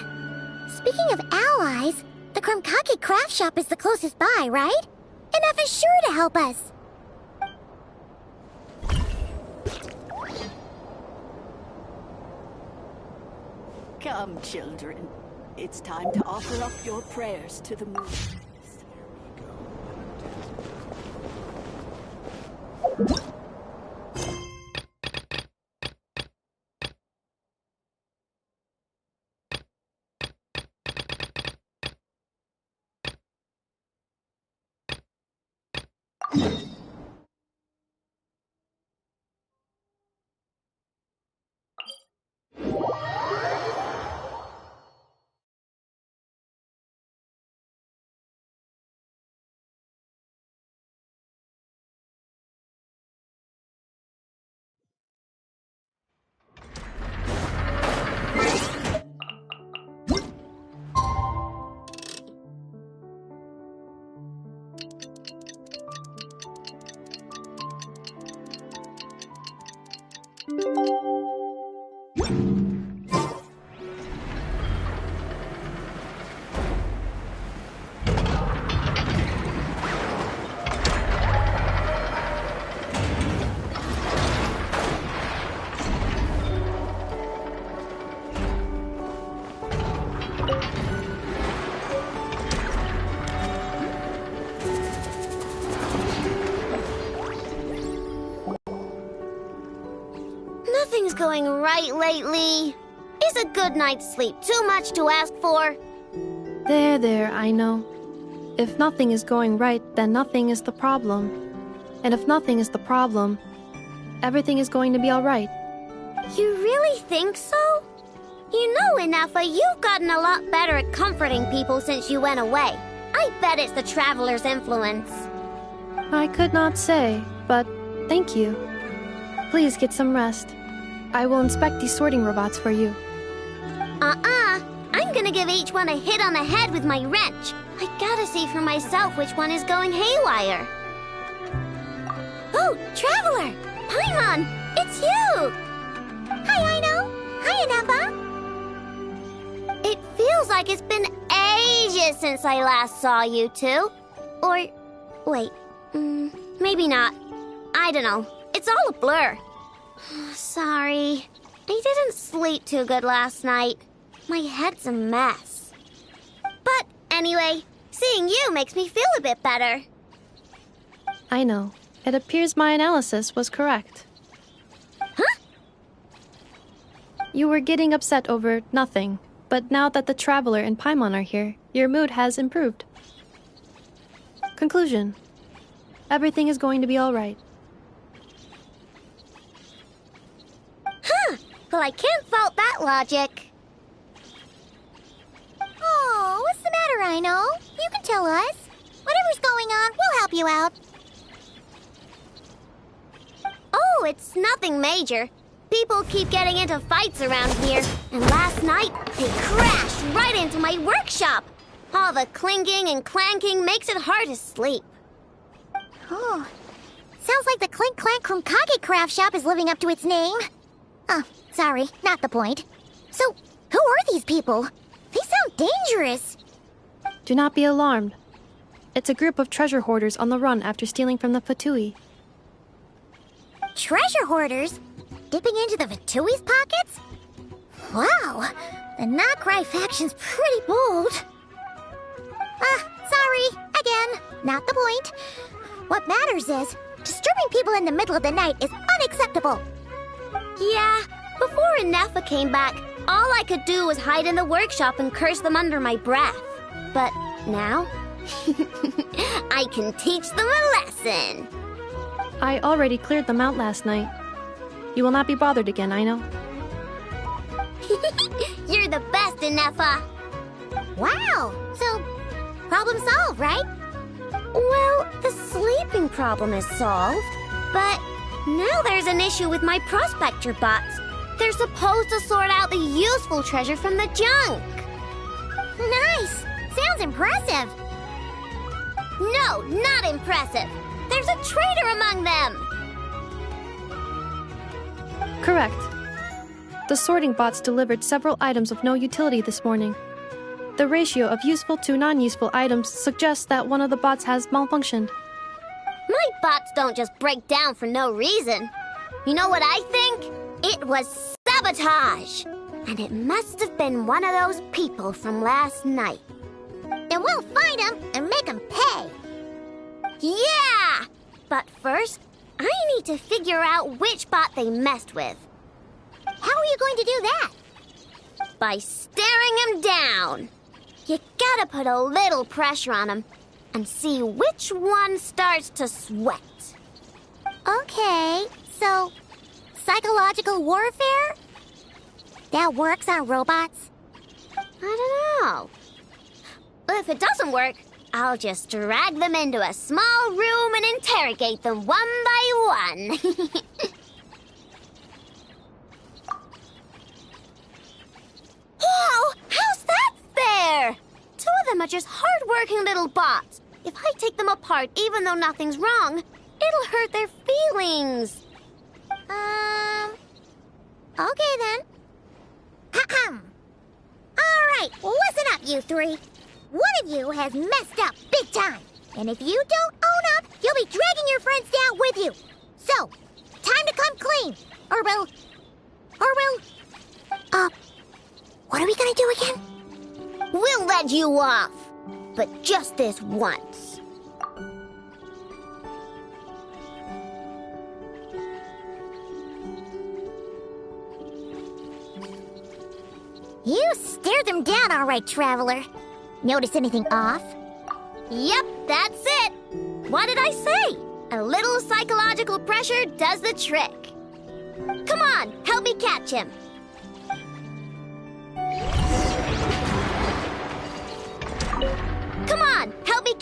Speaking of allies, the Krumkake craft shop is the closest by, right? Enough is sure to help us. Come, children. It's time to offer up your prayers to the moon. Nothing's going right lately. Is a good night's sleep too much to ask for? There, I know. If nothing is going right, then nothing is the problem. And if nothing is the problem, everything is going to be alright. You really think so? You know, Inafa, you've gotten a lot better at comforting people since you went away. I bet it's the Traveler's influence. I could not say, but thank you. Please get some rest. I will inspect these sorting robots for you. I'm gonna give each one a hit on the head with my wrench. I gotta see for myself which one is going haywire. Oh, Traveler! Paimon! It's you! Hi, Aino! Hi, Inafa! It feels like it's been ages since I last saw you two. Or, wait, maybe not. I don't know. It's all a blur. Sorry. I didn't sleep too good last night. My head's a mess. But anyway, seeing you makes me feel a bit better. I know. It appears my analysis was correct. Huh? You were getting upset over nothing, but now that the Traveler and Paimon are here, your mood has improved. Conclusion. Everything is going to be alright. Huh! Well, I can't fault that logic. matter, I know. You can tell us. Whatever's going on, we'll help you out. Oh, it's nothing major. People keep getting into fights around here, and last night they crashed right into my workshop. All the clinking and clanking makes it hard to sleep. Oh, sounds like the Clink Clank Krumkage craft shop is living up to its name. Oh, sorry, not the point. So, who are these people? They sound dangerous. Do not be alarmed. It's a group of treasure hoarders on the run after stealing from the Fatui. Treasure hoarders? Dipping into the Fatui's pockets? Wow, the Nokrai faction's pretty bold. Sorry, again, not the point. What matters is, disturbing people in the middle of the night is unacceptable. Yeah, before Inefa came back, all I could do was hide in the workshop and curse them under my breath. But now, I can teach them a lesson. I already cleared them out last night. You will not be bothered again, I know. You're the best, Inefa. Wow, so problem solved, right? Well, the sleeping problem is solved, but now there's an issue with my prospector bots. They're supposed to sort out the useful treasure from the junk. Nice! Sounds impressive. No, not impressive. There's a traitor among them. Correct. The sorting bots delivered several items of no utility this morning. The ratio of useful to non-useful items suggests that one of the bots has malfunctioned. My bots don't just break down for no reason. You know what I think? It was sabotage. And it must have been one of those people from last night. And we'll find them and make them pay. Yeah! But first, I need to figure out which bot they messed with. How are you going to do that? By staring him down. You gotta put a little pressure on him and see which one starts to sweat. Okay, so psychological warfare? That works on robots? I don't know. If it doesn't work, I'll just drag them into a small room and interrogate them one by one. Whoa! How's that fair? Two of them are just hard-working little bots. If I take them apart, even though nothing's wrong, it'll hurt their feelings. Okay then. Alright, listen up, you three. One of you has messed up big time. And if you don't own up, you'll be dragging your friends down with you. So, time to come clean. Or we'll... what are we gonna do again? We'll let you off. But just this once. You stared them down all right, Traveler. Notice anything off? Yep, that's it. What did I say? A little psychological pressure does the trick. Come on, help me catch him. Come on, help me.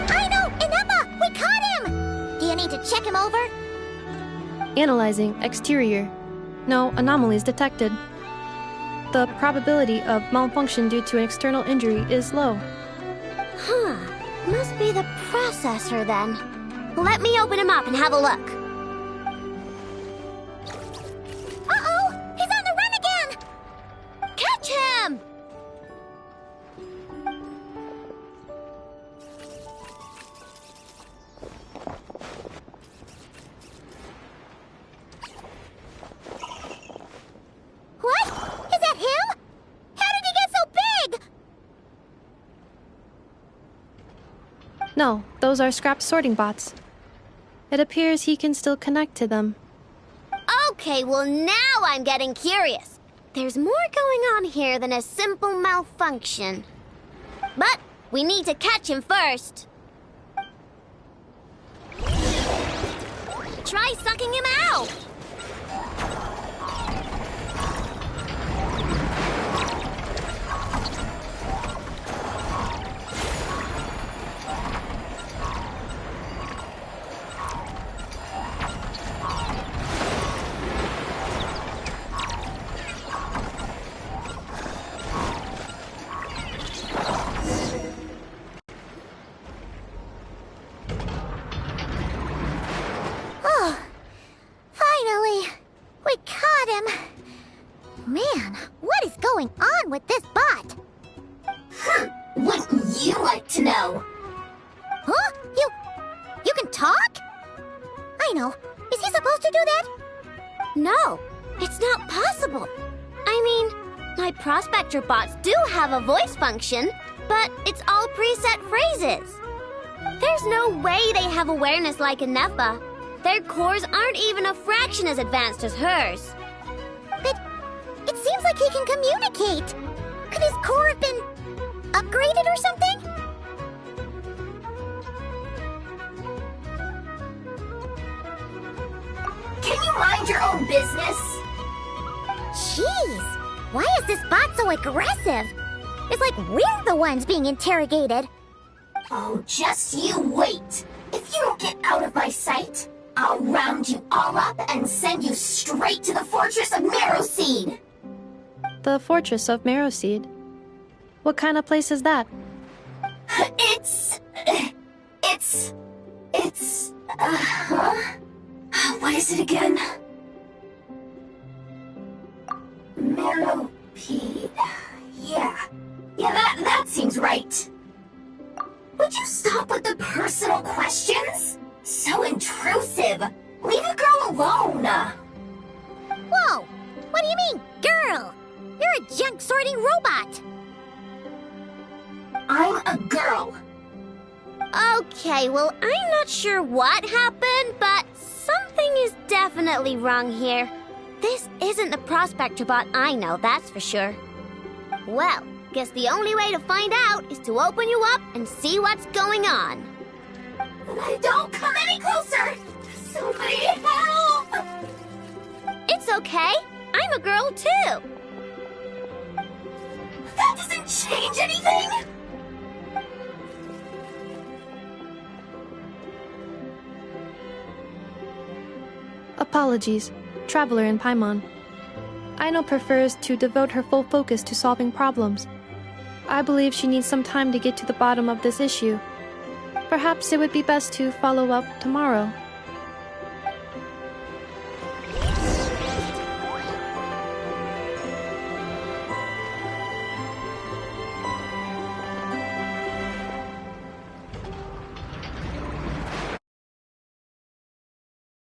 I know! Inefa! We caught him! Do you need to check him over? Analyzing exterior. No anomalies detected. The probability of malfunction due to an external injury is low. Huh. Must be the processor then. Let me open him up and have a look. Uh-oh! He's on the run again! Catch him! What? Is that him? How did he get so big? No, those are scrap sorting bots. It appears he can still connect to them. Okay, well now I'm getting curious. There's more going on here than a simple malfunction. But we need to catch him first. try sucking him out. With this bot? Wouldn't you like to know? Huh? You can talk? I know. Is he supposed to do that? No, it's not possible. I mean, my prospector bots do have a voice function, but it's all preset phrases. There's no way they have awareness like a Nepha. Their cores aren't even a fraction as advanced as hers. It seems like he can communicate. Could his core have been upgraded or something? Can you mind your own business? Jeez, why is this bot so aggressive? It's like we're the ones being interrogated. Oh, just you wait. If you don't get out of my sight, I'll round you all up and send you straight to the Fortress of Marrowseed. The Fortress of Marrowseed? What kind of place is that? What is it again? Marrowpeed. Yeah, that seems right. Would you stop with the personal questions? So intrusive. Leave a girl alone. Whoa! What do you mean, girl? You're a junk sorting robot. I'm a girl. Okay, well, I'm not sure what happened, but something is definitely wrong here. This isn't the prospector bot I know, that's for sure. Well, guess the only way to find out is to open you up and see what's going on. Don't come any closer! Somebody help! It's okay. I'm a girl, too. That doesn't change anything! Apologies, Traveler in Paimon. Aino prefers to devote her full focus to solving problems. I believe she needs some time to get to the bottom of this issue. Perhaps it would be best to follow up tomorrow.